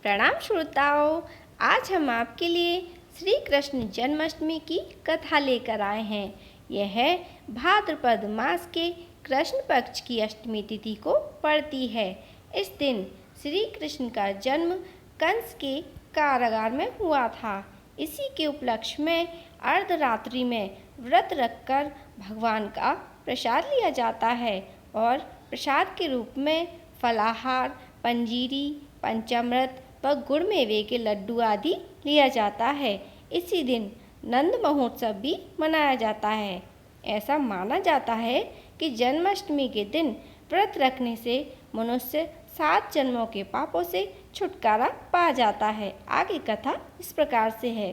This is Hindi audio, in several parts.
प्रणाम श्रोताओं। आज हम आपके लिए श्री कृष्ण जन्माष्टमी की कथा लेकर आए हैं। यह भाद्रपद मास के कृष्ण पक्ष की अष्टमी तिथि को पड़ती है। इस दिन श्री कृष्ण का जन्म कंस के कारागार में हुआ था। इसी के उपलक्ष्य में अर्धरात्रि में व्रत रखकर भगवान का प्रसाद लिया जाता है और प्रसाद के रूप में फलाहार, पंजीरी, पंचामृत व गुड़ मेवे के लड्डू आदि लिया जाता है। इसी दिन नंद महोत्सव भी मनाया जाता है। ऐसा माना जाता है कि जन्माष्टमी के दिन व्रत रखने से मनुष्य 7 जन्मों के पापों से छुटकारा पा जाता है। आगे कथा इस प्रकार से है।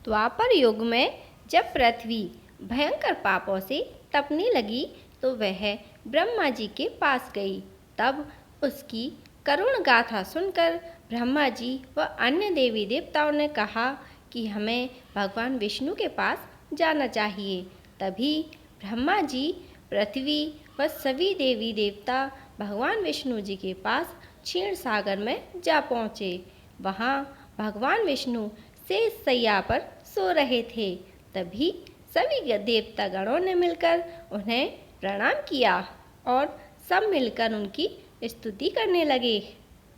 द्वापर युग में जब पृथ्वी भयंकर पापों से तपने लगी तो वह ब्रह्मा जी के पास गई। तब उसकी करुण गाथा सुनकर ब्रह्मा जी व अन्य देवी देवताओं ने कहा कि हमें भगवान विष्णु के पास जाना चाहिए। तभी ब्रह्मा जी, पृथ्वी व सभी देवी देवता भगवान विष्णु जी के पास क्षीण सागर में जा पहुँचे। वहाँ भगवान विष्णु शेष शैया पर सो रहे थे। तभी सभी देवता गणों ने मिलकर उन्हें प्रणाम किया और सब मिलकर उनकी स्तुति करने लगे।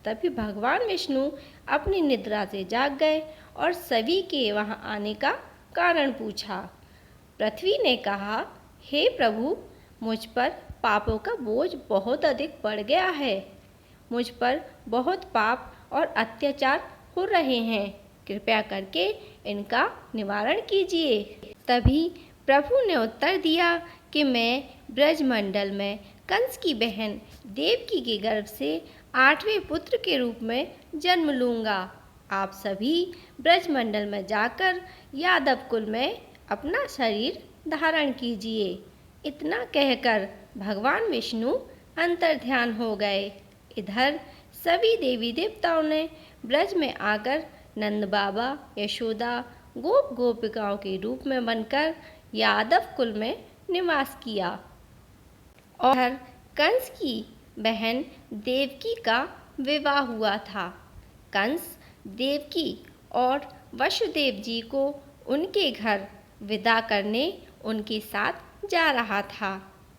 तभी भगवान विष्णु अपनी निद्रा से जाग गए और सभी के वहां आने का कारण पूछा। पृथ्वी ने कहा, हे प्रभु, मुझ पर पापों का बोझ बहुत अधिक बढ़ गया है। मुझ पर बहुत पाप और अत्याचार हो रहे हैं। कृपया करके इनका निवारण कीजिए। तभी प्रभु ने उत्तर दिया कि मैं ब्रजमंडल में कंस की बहन देवकी के गर्भ से 8वें पुत्र के रूप में जन्म लूँगा। आप सभी ब्रजमंडल में जाकर यादव कुल में अपना शरीर धारण कीजिए। इतना कहकर भगवान विष्णु अंतर्ध्यान हो गए। इधर सभी देवी देवताओं ने ब्रज में आकर नंद बाबा, यशोदा, गोप गोपिकाओं के रूप में बनकर यादव कुल में निवास किया और कंस की बहन देवकी का विवाह हुआ था। कंस देवकी और वसुदेव जी को उनके घर विदा करने उनके साथ जा रहा था।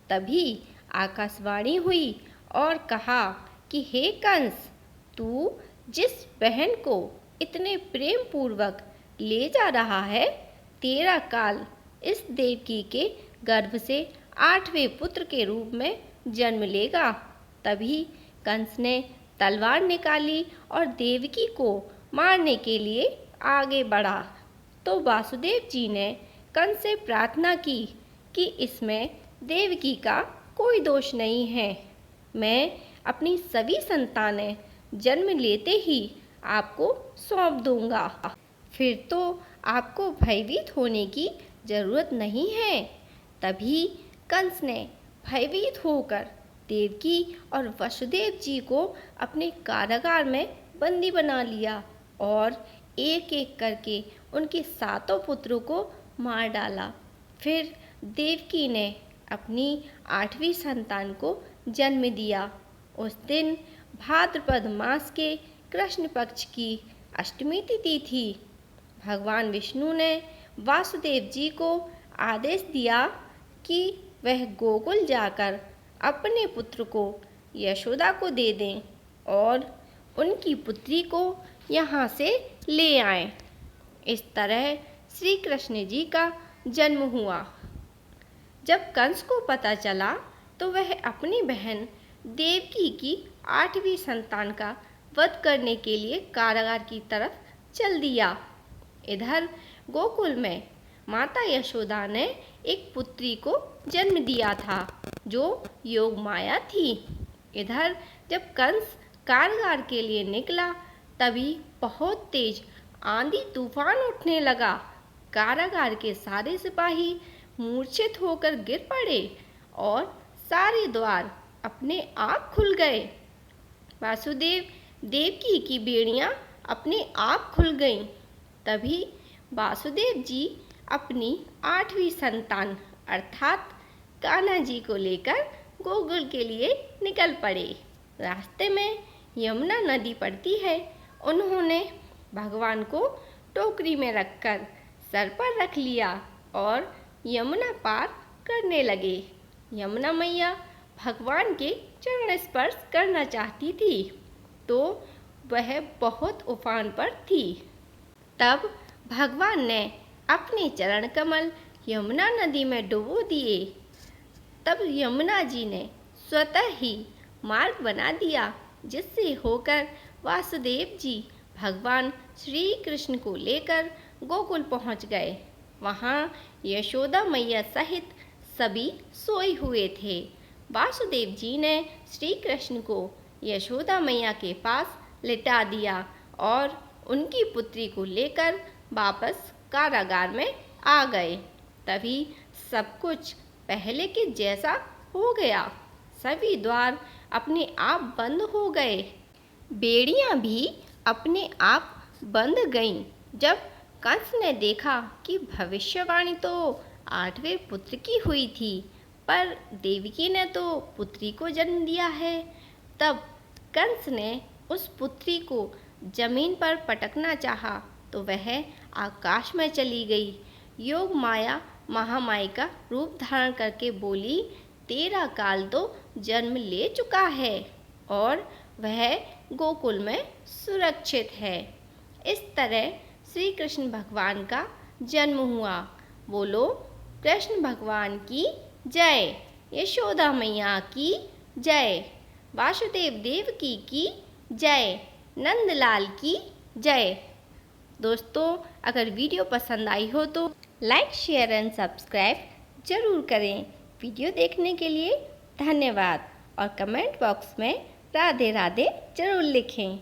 तभी आकाशवाणी हुई और कहा कि हे कंस, तू जिस बहन को इतने प्रेम पूर्वक ले जा रहा है, तेरा काल इस देवकी के गर्भ से 8वें पुत्र के रूप में जन्म लेगा। तभी कंस ने तलवार निकाली और देवकी को मारने के लिए आगे बढ़ा। तो वासुदेव जी ने कंस से प्रार्थना की कि इसमें देवकी का कोई दोष नहीं है। मैं अपनी सभी संतानें जन्म लेते ही आपको सौंप दूंगा। फिर तो आपको भयभीत होने की जरूरत नहीं है। तभी कंस ने भयभीत होकर देवकी और वसुदेव जी को अपने कारागार में बंदी बना लिया और एक एक करके उनके 7 पुत्रों को मार डाला। फिर देवकी ने अपनी 8वीं संतान को जन्म दिया। उस दिन भाद्रपद मास के कृष्ण पक्ष की अष्टमी तिथि थी। भगवान विष्णु ने वासुदेव जी को आदेश दिया कि वह गोकुल जाकर अपने पुत्र को यशोदा को दे दें और उनकी पुत्री को यहाँ से ले आएं। इस तरह श्री कृष्ण जी का जन्म हुआ। जब कंस को पता चला तो वह अपनी बहन देवकी की 8वीं संतान का वध करने के लिए कारागार की तरफ चल दिया। इधर गोकुल में माता यशोदा ने एक पुत्री को जन्म दिया था जो योग माया थी। इधर जब कंस कारागार के लिए निकला तभी बहुत तेज आंधी तूफान उठने लगा। कारागार के सारे सिपाही मूर्छित होकर गिर पड़े और सारे द्वार अपने आप खुल गए। वासुदेव देवकी की बेड़ियां अपने आप खुल गईं। तभी वासुदेव जी अपनी 8वीं संतान अर्थात कान्हा जी को लेकर गोकुल के लिए निकल पड़े। रास्ते में यमुना नदी पड़ती है। उन्होंने भगवान को टोकरी में रखकर सर पर रख लिया और यमुना पार करने लगे। यमुना मैया भगवान के चरण स्पर्श करना चाहती थी, तो वह बहुत उफान पर थी। तब भगवान ने अपने चरण कमल यमुना नदी में डुबो दिए। तब यमुना जी ने स्वतः ही मार्ग बना दिया, जिससे होकर वासुदेव जी भगवान श्री कृष्ण को लेकर गोकुल पहुंच गए। वहां यशोदा मैया सहित सभी सोए हुए थे। वासुदेव जी ने श्री कृष्ण को यशोदा मैया के पास लिटा दिया और उनकी पुत्री को लेकर वापस कारागार में आ गए। तभी सब कुछ पहले के जैसा हो गया। सभी द्वार अपने आप बंद हो गए। बेड़ियां भी अपने आप बंद गईं। जब कंस ने देखा कि भविष्यवाणी तो 8वें पुत्र की हुई थी, पर देवकी ने तो पुत्री को जन्म दिया है, तब कंस ने उस पुत्री को जमीन पर पटकना चाहा तो वह आकाश में चली गई। योग माया महामाया का रूप धारण करके बोली, तेरा काल तो जन्म ले चुका है और वह गोकुल में सुरक्षित है। इस तरह श्री कृष्ण भगवान का जन्म हुआ। बोलो कृष्ण भगवान की जय, यशोदा मैया की जय, वासुदेव देवकी की जय, नंदलाल की जय। दोस्तों, अगर वीडियो पसंद आई हो तो लाइक, शेयर एंड सब्सक्राइब ज़रूर करें। वीडियो देखने के लिए धन्यवाद और कमेंट बॉक्स में राधे राधे ज़रूर लिखें।